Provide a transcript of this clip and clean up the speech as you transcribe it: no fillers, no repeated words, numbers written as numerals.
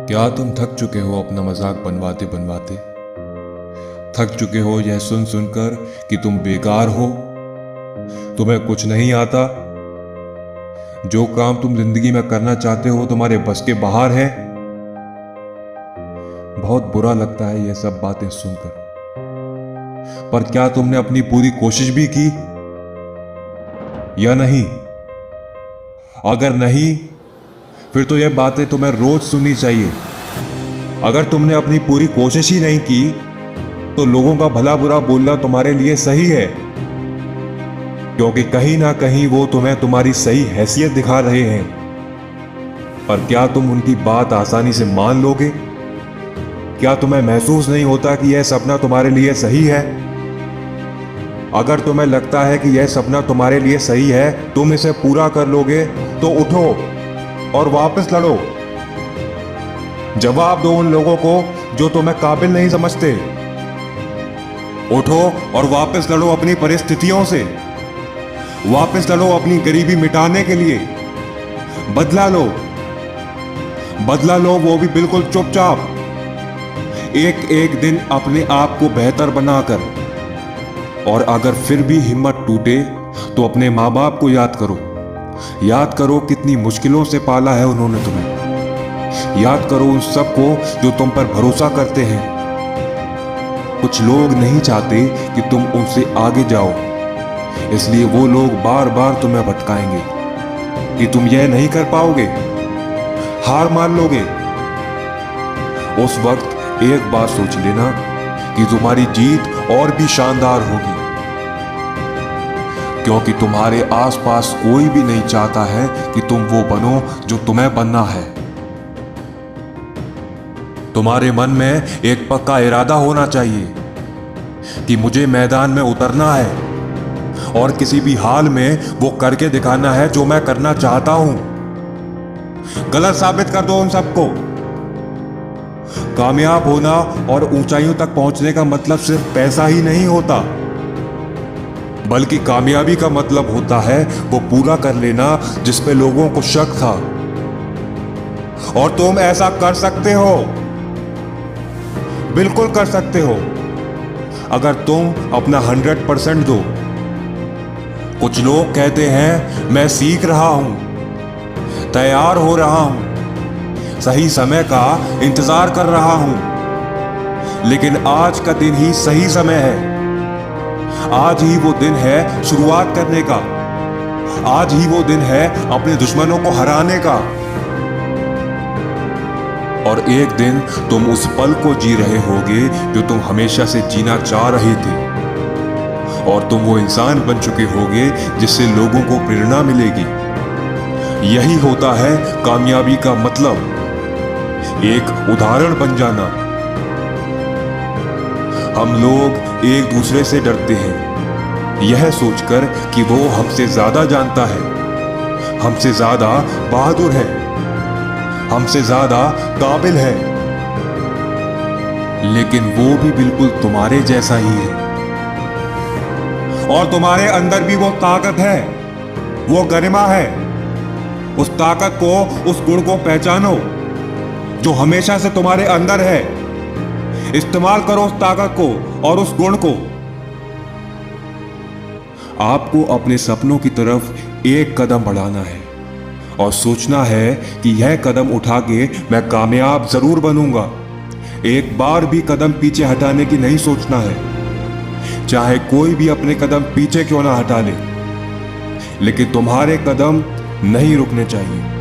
क्या तुम थक चुके हो अपना मजाक बनवाते बनवाते? थक चुके हो यह सुन सुनकर कि तुम बेकार हो, तुम्हें कुछ नहीं आता, जो काम तुम जिंदगी में करना चाहते हो तुम्हारे बस के बाहर है। बहुत बुरा लगता है यह सब बातें सुनकर, पर क्या तुमने अपनी पूरी कोशिश भी की या नहीं? अगर नहीं, फिर तो यह बातें तुम्हें रोज सुननी चाहिए। अगर तुमने अपनी पूरी कोशिश ही नहीं की तो लोगों का भला बुरा बोलना तुम्हारे लिए सही है, क्योंकि कहीं ना कहीं वो तुम्हें तुम्हारी सही हैसियत दिखा रहे हैं। पर क्या तुम उनकी बात आसानी से मान लोगे? क्या तुम्हें महसूस नहीं होता कि यह सपना तुम्हारे लिए सही है? अगर तुम्हें लगता है कि यह सपना तुम्हारे लिए सही है, तुम इसे पूरा कर लोगे, तो उठो और वापस लड़ो। जवाब दो उन लोगों को जो तुम्हें काबिल नहीं समझते। उठो और वापस लड़ो अपनी परिस्थितियों से। वापस लड़ो अपनी गरीबी मिटाने के लिए। बदला लो, बदला लो, वो भी बिल्कुल चुपचाप। एक एक दिन अपने आप को बेहतर बनाकर। और अगर फिर भी हिम्मत टूटे तो अपने माँ बाप को याद करो। याद करो कितनी मुश्किलों से पाला है उन्होंने तुम्हें। याद करो उन सबको जो तुम पर भरोसा करते हैं। कुछ लोग नहीं चाहते कि तुम उनसे आगे जाओ, इसलिए वो लोग बार बार तुम्हें भटकाएंगे कि तुम यह नहीं कर पाओगे, हार मान लोगे। उस वक्त एक बात सोच लेना कि तुम्हारी जीत और भी शानदार होगी, क्योंकि तुम्हारे आसपास कोई भी नहीं चाहता है कि तुम वो बनो जो तुम्हें बनना है। तुम्हारे मन में एक पक्का इरादा होना चाहिए कि मुझे मैदान में उतरना है और किसी भी हाल में वो करके दिखाना है जो मैं करना चाहता हूं। गलत साबित कर दो उन सबको। कामयाब होना और ऊंचाइयों तक पहुंचने का मतलब सिर्फ पैसा ही नहीं होता, बल्कि कामयाबी का मतलब होता है वो पूरा कर लेना जिस पे लोगों को शक था। और तुम ऐसा कर सकते हो, बिल्कुल कर सकते हो, अगर तुम अपना 100% दो। कुछ लोग कहते हैं मैं सीख रहा हूं, तैयार हो रहा हूं, सही समय का इंतजार कर रहा हूं, लेकिन आज का दिन ही सही समय है। आज ही वो दिन है शुरुआत करने का। आज ही वो दिन है अपने दुश्मनों को हराने का। और एक दिन तुम उस पल को जी रहे होगे जो तुम हमेशा से जीना चाह रहे थे, और तुम वो इंसान बन चुके होगे जिससे लोगों को प्रेरणा मिलेगी। यही होता है कामयाबी का मतलब, एक उदाहरण बन जाना। हम लोग एक दूसरे से डरते हैं, यह सोचकर कि वो हमसे ज्यादा जानता है, हमसे ज्यादा बहादुर है, हमसे ज्यादा काबिल है। लेकिन वो भी बिल्कुल तुम्हारे जैसा ही है, और तुम्हारे अंदर भी वो ताकत है, वो गरिमा है। उस ताकत को, उस गुण को पहचानो जो हमेशा से तुम्हारे अंदर है। इस्तेमाल करो उस ताकत को और उस गुण को। आपको अपने सपनों की तरफ एक कदम बढ़ाना है और सोचना है कि यह कदम उठा के मैं कामयाब जरूर बनूंगा। एक बार भी कदम पीछे हटाने की नहीं सोचना है, चाहे कोई भी अपने कदम पीछे क्यों ना हटा ले, लेकिन तुम्हारे कदम नहीं रुकने चाहिए।